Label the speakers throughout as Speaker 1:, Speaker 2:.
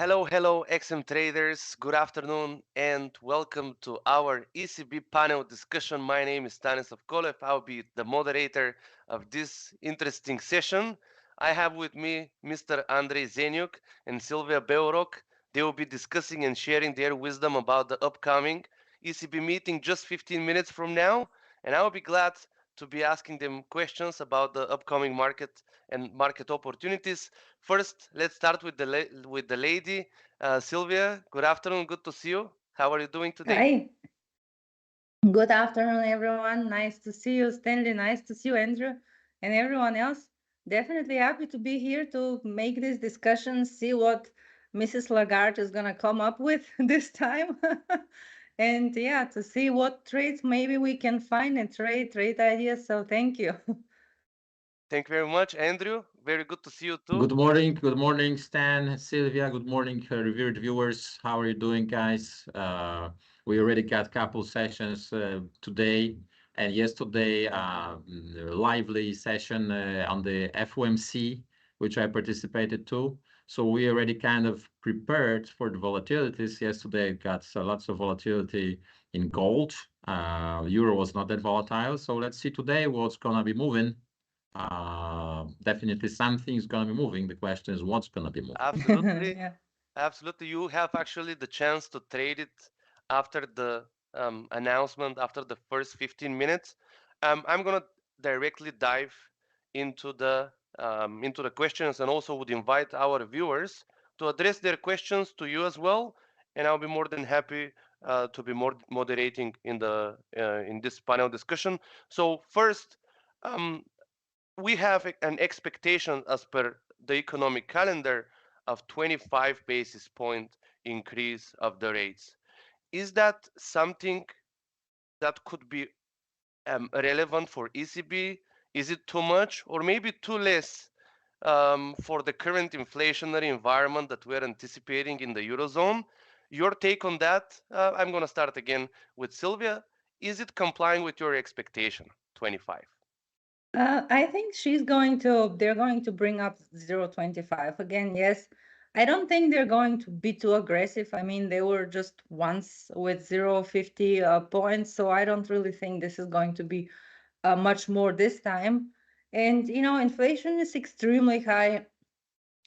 Speaker 1: Hello, XM traders. Good afternoon and welcome to our ECB panel discussion. My name is Stanislav Kolev. I'll be the moderator of this interesting session. I have with me Mr. Andrei Zenyuk and Silvia Beorok. They will be discussing and sharing their wisdom about the upcoming ECB meeting just 15 minutes from now. And I will be glad to be asking them questions about the upcoming market and market opportunities. First, let's start with the lady, Sylvia. Good afternoon. Good to see you. How are you doing today?
Speaker 2: Hi, good afternoon, everyone. Nice to see you, Stanley. Nice to see you, Andrew, and everyone else. Definitely happy to be here to make this discussion, see what Mrs. Lagarde is going to come up with this time. And yeah, to see what trades maybe we can find and trade ideas. So thank you.
Speaker 1: Thank you very much, Andrew. Very good to see you too.
Speaker 3: Good morning, Stan, Sylvia. Good morning, revered viewers. How are you doing, guys? We already got a couple sessions today and yesterday, lively session on the FOMC, which I participated to. So we already kind of prepared for the volatilities. Yesterday, got lots of volatility in gold. Euro was not that volatile. So let's see today what's gonna be moving. Definitely something is going to be moving. The question is what's going to be moving.
Speaker 1: Absolutely.
Speaker 2: Yeah.
Speaker 1: Absolutely. You have actually the chance to trade it after the announcement, after the first 15 minutes. I'm going to directly dive into the questions and also would invite our viewers to address their questions to you as well. And I'll be more than happy to be more moderating in this panel discussion. So first, um, we have an expectation as per the economic calendar of 25 basis point increase of the rates. Is that something that could be relevant for ECB? Is it too much or maybe too less for the current inflationary environment that we're anticipating in the Eurozone? Your take on that? I'm going to start again with Sylvia. Is it complying with your expectation, 25?
Speaker 2: I think they're going to bring up 0.25 again. Yes. I don't think they're going to be too aggressive. I mean, they were just once with 0.50 points. So I don't really think this is going to be much more this time. And, inflation is extremely high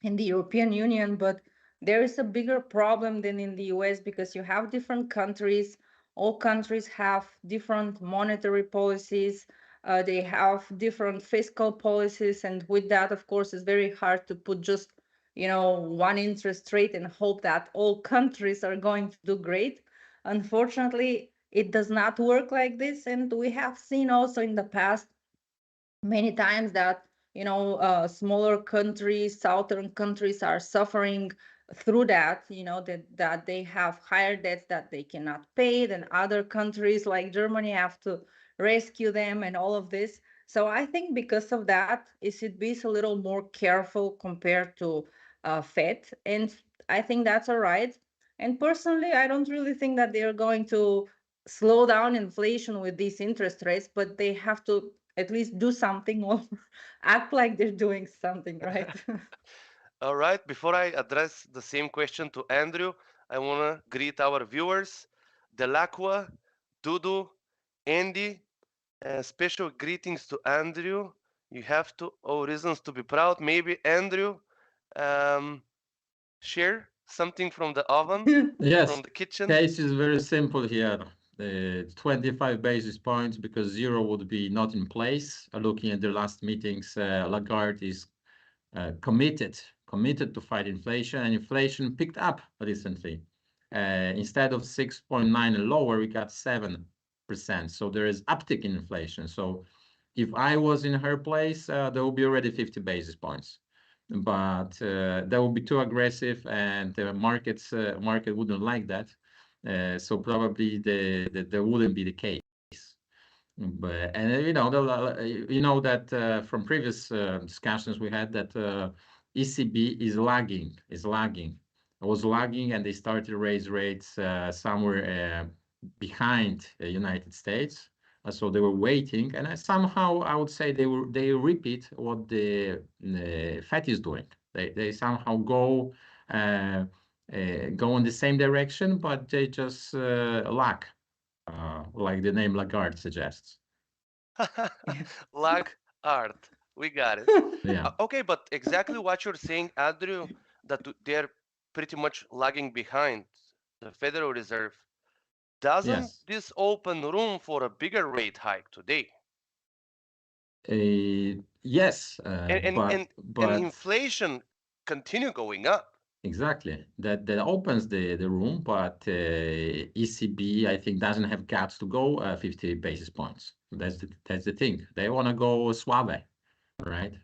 Speaker 2: in the European Union, but there is a bigger problem than in the US because you have different countries. All countries have different monetary policies. They have different fiscal policies, and with that, of course, it's very hard to put just one interest rate and hope that all countries are going to do great. Unfortunately, it does not work like this, and we have seen also in the past many times that smaller countries, southern countries are suffering through that, that they have higher debts that they cannot pay, then other countries like Germany have to rescue them and all of this. So I think because of that, ECB is a little more careful compared to Fed, and I think that's all right. And personally, I don't really think that they're going to slow down inflation with these interest rates, but they have to at least do something or act like they're doing something, right?
Speaker 1: All right, before I address the same question to Andrew, I want to greet our viewers, Delacqua, Dudu, Andy. Special greetings to Andrew. You have to, reasons to be proud. Maybe Andrew, um, share something from the oven,
Speaker 3: Yes,
Speaker 1: from the kitchen.
Speaker 3: case is very simple here. 25 basis points because zero would be not in place. Looking at the last meetings, Lagarde is committed to fight inflation, and inflation picked up recently. Instead of 6.9 and lower, we got 7%. So there is uptick in inflation. So if I was in her place, there would be already 50 basis points. But that would be too aggressive, and the market wouldn't like that. So probably there wouldn't be the case. But and you know that from previous discussions we had that ECB is lagging. It was lagging, and they started to raise rates somewhere behind the United States. So they were waiting, and somehow I would say they repeat what the Fed is doing. They somehow go go in the same direction, but they just lag, like the name Lagarde suggests.
Speaker 2: Yeah.
Speaker 1: Lag art. We got it.
Speaker 3: Yeah.
Speaker 1: Okay, but exactly what you're saying, Andrew, that they're pretty much lagging behind the Federal Reserve. Doesn't
Speaker 3: Yes.
Speaker 1: this open room for a bigger rate hike today?
Speaker 3: Yes,
Speaker 1: And and
Speaker 3: but
Speaker 1: and, and inflation continue going up.
Speaker 3: exactly that opens the room, but ECB I think doesn't have guts to go 50 basis points. That's the thing. They want to go suave, right?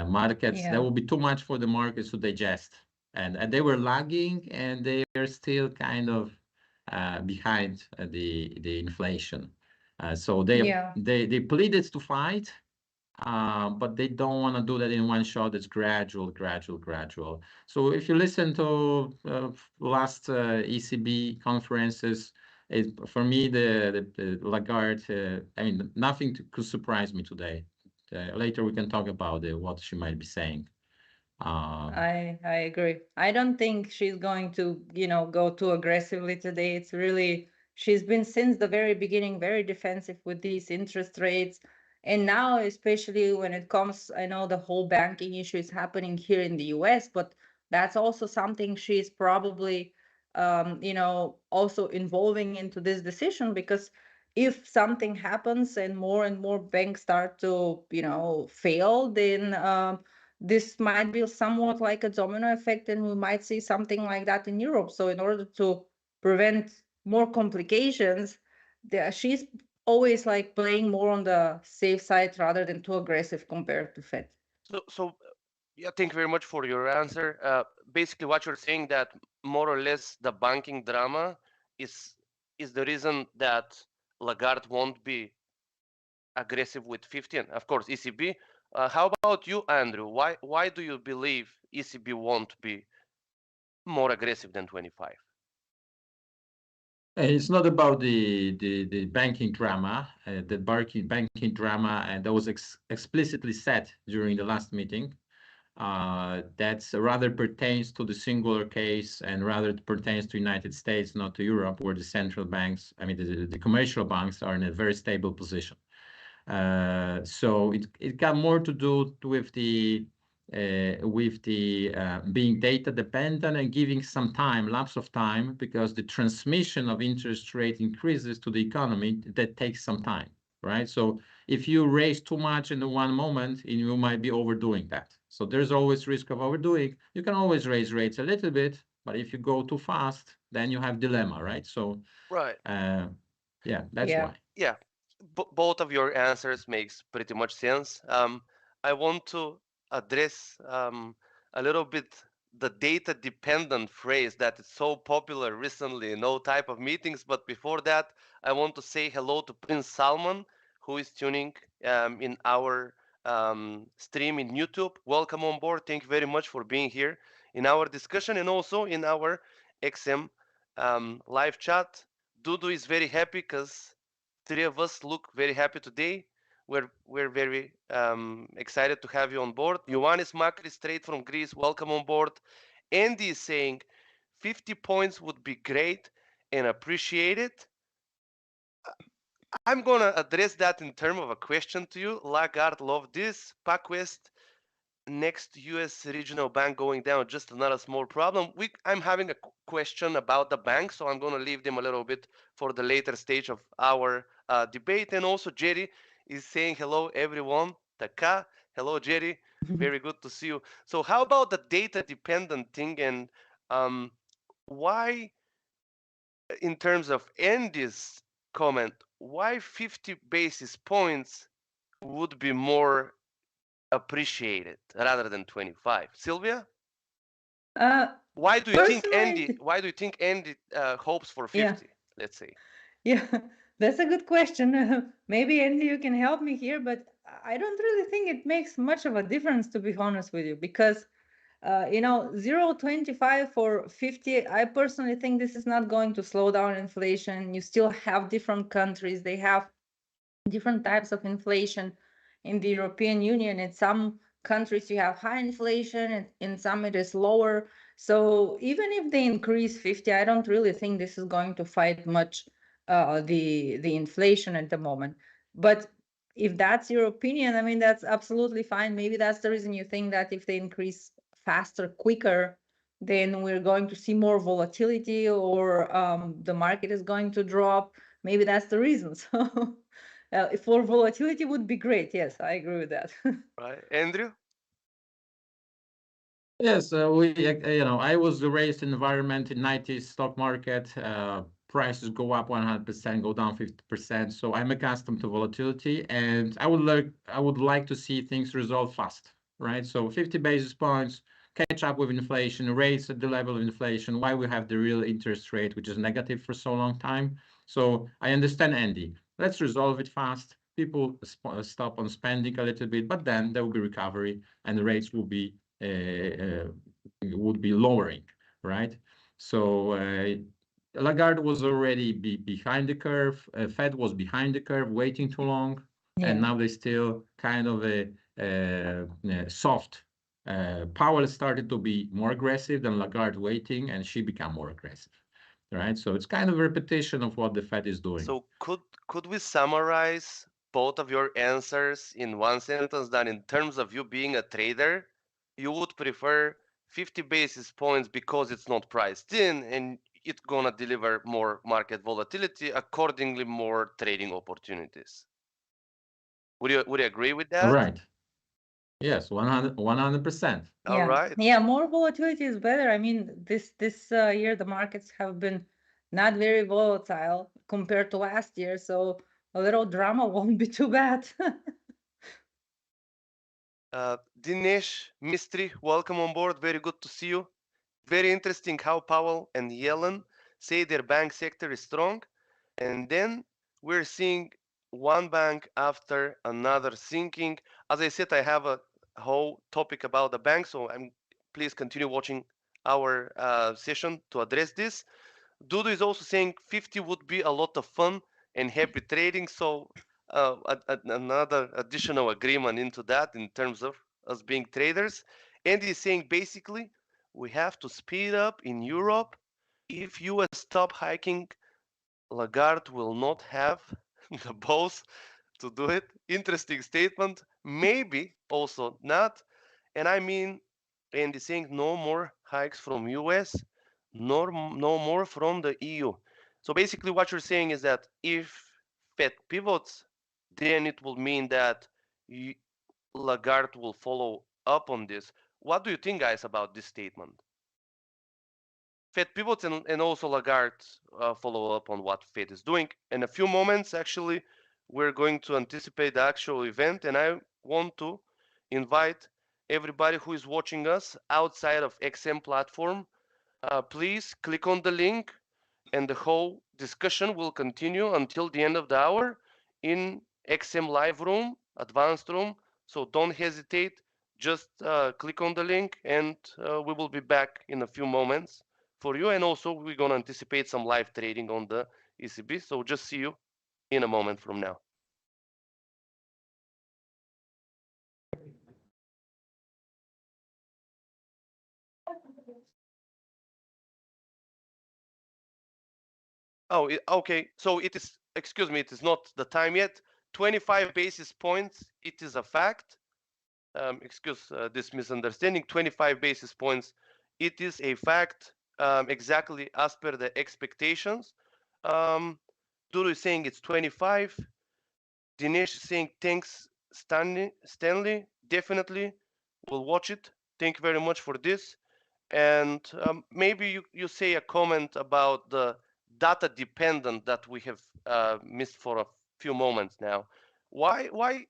Speaker 3: Markets, that
Speaker 2: Yeah.
Speaker 3: will be too much for the markets to digest, and they were lagging, and they are still kind of behind the inflation. So
Speaker 2: Yeah.
Speaker 3: they pleaded to fight, but they don't want to do that in one shot. It's gradual, gradual, gradual. So if you listen to last ECB conferences, for me, the Lagarde, I mean, nothing could surprise me today. Later we can talk about what she might be saying. Um,
Speaker 2: I agree. I don't think she's going to, go too aggressively today. It's really she's been since the very beginning very defensive with these interest rates. And now, especially when it comes, I know the whole banking issue is happening here in the US, but that's also something she's probably also involving into this decision because if something happens and more banks start to, fail, then this might be somewhat like a domino effect, and we might see something like that in Europe. So, in order to prevent more complications, she's always like playing more on the safe side rather than too aggressive compared to Fed.
Speaker 1: So yeah, thank you very much for your answer. Basically, what you're saying that more or less the banking drama is is the reason that Lagarde won't be aggressive with 15. Of course, ECB. How about you, Andrew? Why do you believe ECB won't be more aggressive than 25?
Speaker 3: It's not about the banking drama, the banking drama, and that was explicitly said during the last meeting. That's rather pertains to the singular case and rather pertains to United States, not to Europe, where the central banks, I mean, the commercial banks are in a very stable position. So it got more to do with the being data dependent and giving some time, lapse of time, because the transmission of interest rate increases to the economy, that takes some time, right? So if you raise too much in the one moment, you might be overdoing that. So there's always risk of overdoing. You can always raise rates a little bit, but if you go too fast, then you have dilemma, right? So
Speaker 1: Right.
Speaker 3: yeah, that's
Speaker 2: Yeah.
Speaker 3: why.
Speaker 1: Yeah, both of your answers makes pretty much sense. I want to address a little bit the data dependent phrase that is so popular recently in all type of meetings. But before that, I want to say hello to Prince Salman, who is tuning in our stream in YouTube. Welcome on board. Thank you very much for being here in our discussion and also in our XM live chat. Dudu is very happy because three of us look very happy today. We're very excited to have you on board. Ioannis Makri, straight from Greece, welcome on board. Andy is saying 50 points would be great and appreciated. I'm gonna address that in terms of a question to you. Lagarde love this. PacWest next US regional bank going down, just another small problem. I'm having a question about the bank, so I'm going to leave them a little bit for the later stage of our debate. And also Jerry is saying hello everyone. Taka, hello Jerry, very good to see you. So how about the data dependent thing, and um, why in terms of Andy's comment, why 50 basis points would be more appreciated rather than 25? Sylvia,
Speaker 2: Uh, Personally,
Speaker 1: why do you think Andy hopes for
Speaker 2: yeah.
Speaker 1: 50, let's say?
Speaker 2: Yeah, that's a good question. Maybe Andy, you can help me here, but I don't really think it makes much of a difference, to be honest with you, because 0.25 for 50, I personally think this is not going to slow down inflation. You still have different countries, they have different types of inflation in the European Union. In some countries, you have high inflation, and in some, it is lower. So even if they increase 50, I don't really think this is going to fight much the inflation at the moment. But if that's your opinion, I mean, that's absolutely fine. Maybe that's the reason you think that if they increase faster, quicker, then we're going to see more volatility, or the market is going to drop. Maybe that's the reason. So for volatility would be great. Yes, I agree with that.
Speaker 1: Right, Andrew?
Speaker 3: Yes, I was raised in environment in 90s stock market. Prices go up 100%, go down 50%. So I'm accustomed to volatility, and I would like to see things resolve fast, right? So 50 basis points, catch up with inflation, rates at the level of inflation. Why we have the real interest rate, which is negative for so long time. So I understand, Andy. Let's resolve it fast. People stop on spending a little bit, but then there will be recovery, and the rates will be would be lowering, right? So Lagarde was already behind the curve. Fed was behind the curve, waiting too long, and
Speaker 2: Yeah.
Speaker 3: now they still kind of soft. Powell started to be more aggressive than Lagarde waiting, and she became more aggressive, right? So it's kind of a repetition of what the Fed is doing.
Speaker 1: So could we summarize both of your answers in one sentence that in terms of you being a trader, you would prefer 50 basis points because it's not priced in and it's gonna deliver more market volatility, accordingly more trading opportunities. Would you agree with
Speaker 3: All
Speaker 1: that?
Speaker 3: right. Yes, 100%.
Speaker 1: All
Speaker 2: Yeah,
Speaker 1: right.
Speaker 2: yeah, more volatility is better. I mean, this year the markets have been not very volatile compared to last year, so a little drama won't be too bad.
Speaker 1: Dinesh Mistry, welcome on board. Very good to see you. Very interesting how Powell and Yellen say their bank sector is strong, and then we're seeing one bank after another sinking. As I said, I have a whole topic about the bank, so please continue watching our session to address this. Dudu is also saying 50 would be a lot of fun and happy trading. So another additional agreement into that in terms of us being traders. Andy is saying basically we have to speed up in Europe. If US stop hiking, Lagarde will not have the balls to do it. Interesting statement. Maybe also not. And I mean, Andy saying no more hikes from US, no more from the EU. So basically what you're saying is that if Fed pivots, then it will mean that Lagarde will follow up on this. What do you think, guys, about this statement? Fed pivots and also Lagarde follow up on what Fed is doing. In a few moments, actually, we're going to anticipate the actual event, and I want to invite everybody who is watching us outside of XM platform. Please click on the link, and the whole discussion will continue until the end of the hour in XM live room, advanced room. So don't hesitate. Just click on the link, and we will be back in a few moments for you. And also, we're going to anticipate some live trading on the ECB. So just see you in a moment from now. Oh, okay. So it is, excuse me, it is not the time yet. 25 basis points, it is a fact. Excuse this misunderstanding. 25 basis points, it is a fact, exactly as per the expectations. Duru is saying it's 25. Dinesh is saying thanks, Stanley. Definitely, we'll watch it. Thank you very much for this. And maybe you say a comment about the data dependent that we have missed for a few moments now. Why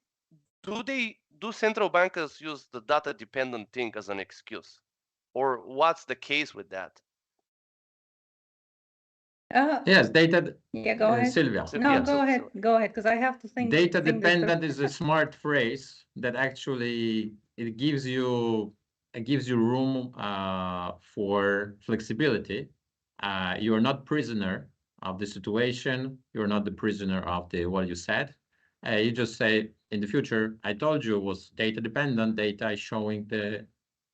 Speaker 1: do central bankers use the data dependent thing as an excuse, or what's the case with that?
Speaker 3: Yes, data,
Speaker 2: Yeah, go ahead.
Speaker 3: Sylvia.
Speaker 2: No,
Speaker 1: Yeah,
Speaker 2: go ahead.
Speaker 1: so
Speaker 2: Go ahead, because I have to
Speaker 3: Data
Speaker 2: think this through.
Speaker 3: dependent is a smart phrase that actually it gives you room for flexibility. You are not prisoner of the situation. You're not the prisoner of the what you said. You just say in the future, I told you it was data dependent. Data is showing the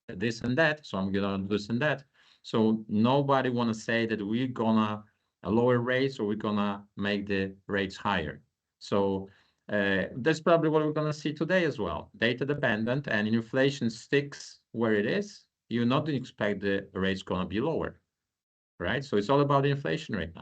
Speaker 3: this and that, so I'm gonna do this and that. So nobody want to say that we're gonna lower rates or we're gonna make the rates higher. So that's probably what we're gonna see today as well. Data dependent, and inflation sticks where it is. You're not expect the rates gonna be lower, right? So it's all about inflation right now.